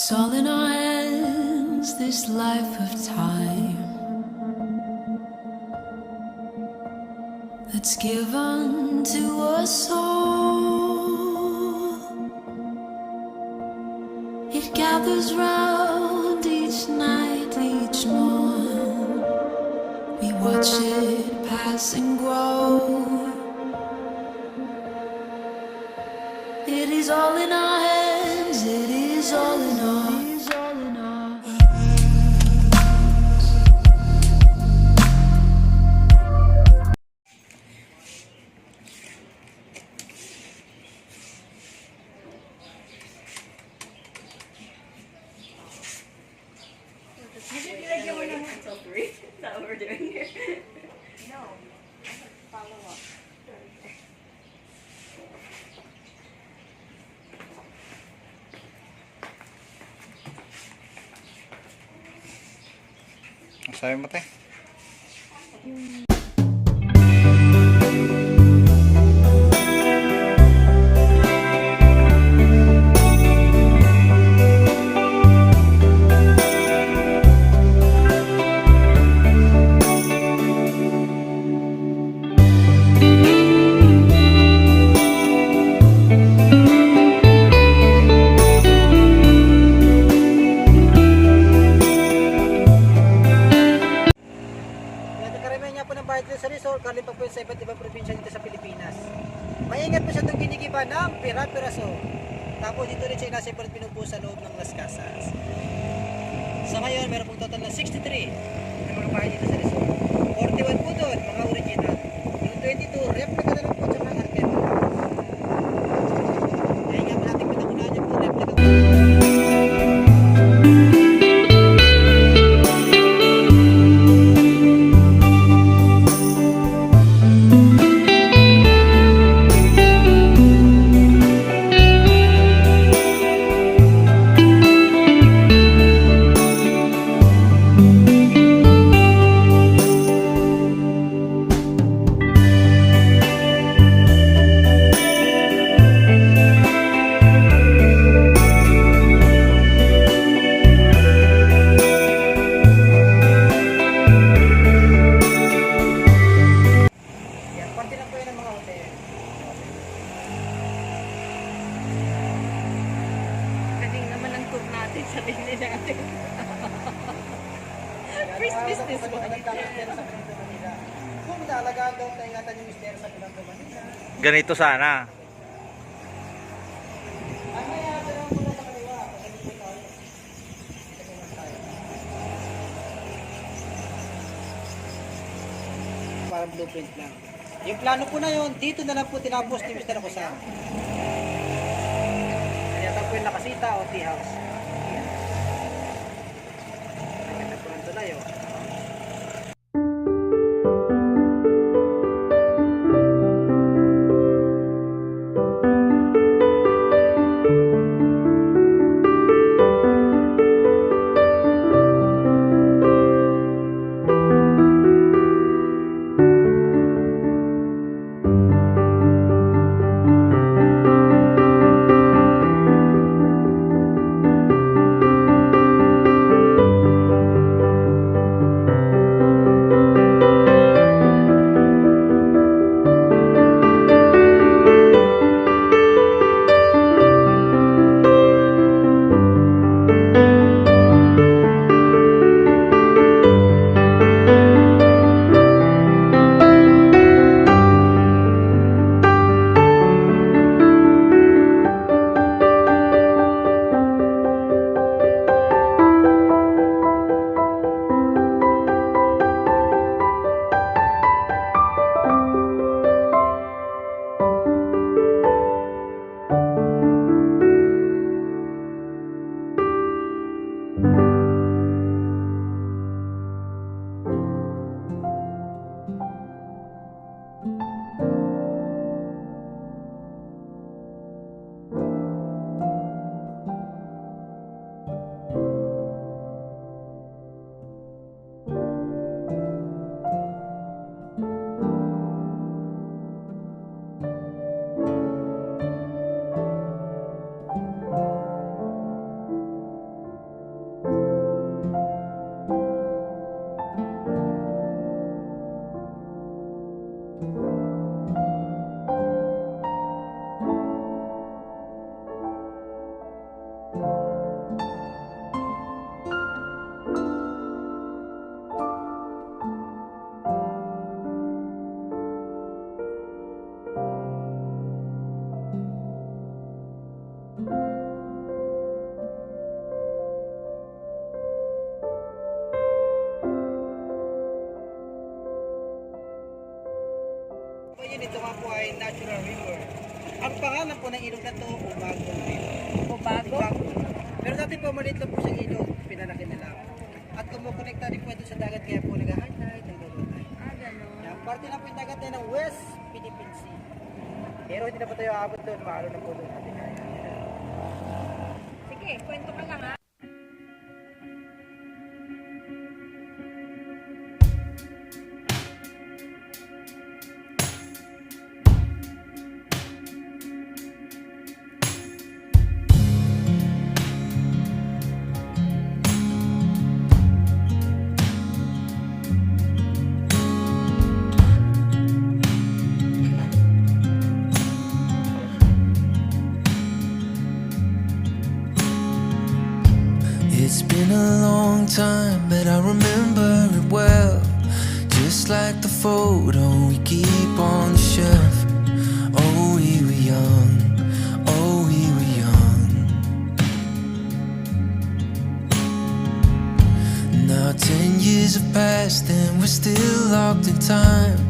It's all in our hands, this life of time that's given to us all. It gathers round each night, each morn. We watch it pass and grow. It is all in our hands, it is all in our hands. Until 3? Is that what we're doing here? No. Follow up. Sabi mo, te? Karamihan nga po ng bahay dito sa Rizal, galing pa po sa iba't ibang probinsya dito sa Pilipinas. Maingat po siya itong ginigiba ng pira-piraso. Tapos dito rin siya inasay po at pinupo sa loob ng Las Casas. Sa ngayon, meron pong total na 63 na mga bahay dito sa Rizal. 41 po doon, mga original. Yung 22, replica na lang po sa mga arket. Kaya nga po natin pinakulaan niyo po, replica po. Galing naman ang tour natin sa sarili natin. First business mo. Kung naalagaan daw tayo ingatan yung mister sa Pinang Manila. Ganito sana. Ay, may pero muna sa kaliwa. Pagdating tayo. Dito naman tayo. Parang blueprint lang. Yung plano po na yun, dito na lang po tinapos ni Mr. Kusan. Kaya ito po yung nakasita o tea house. Ayan. Maganda po lang tulay o. Ang pangalan po ng ilog na to, Ubago River. Ubago? Pero dati po maliit lang po siyang ilog, pinalaki na lang. At kumukonekta din po ito sa dagat kaya po nag-highlight ang lulutay. Gano'n. Yan, parte na po yung dagat na ng West Philippine Sea. Pero hindi na po tayo aabot doon, maalo na po doon natin. Sige, kwento ka lang ha. It's been a long time, but I remember it well. Just like the photo we keep on the shelf. Oh, we were young, oh, we were young. Now 10 years have passed and we're still locked in time.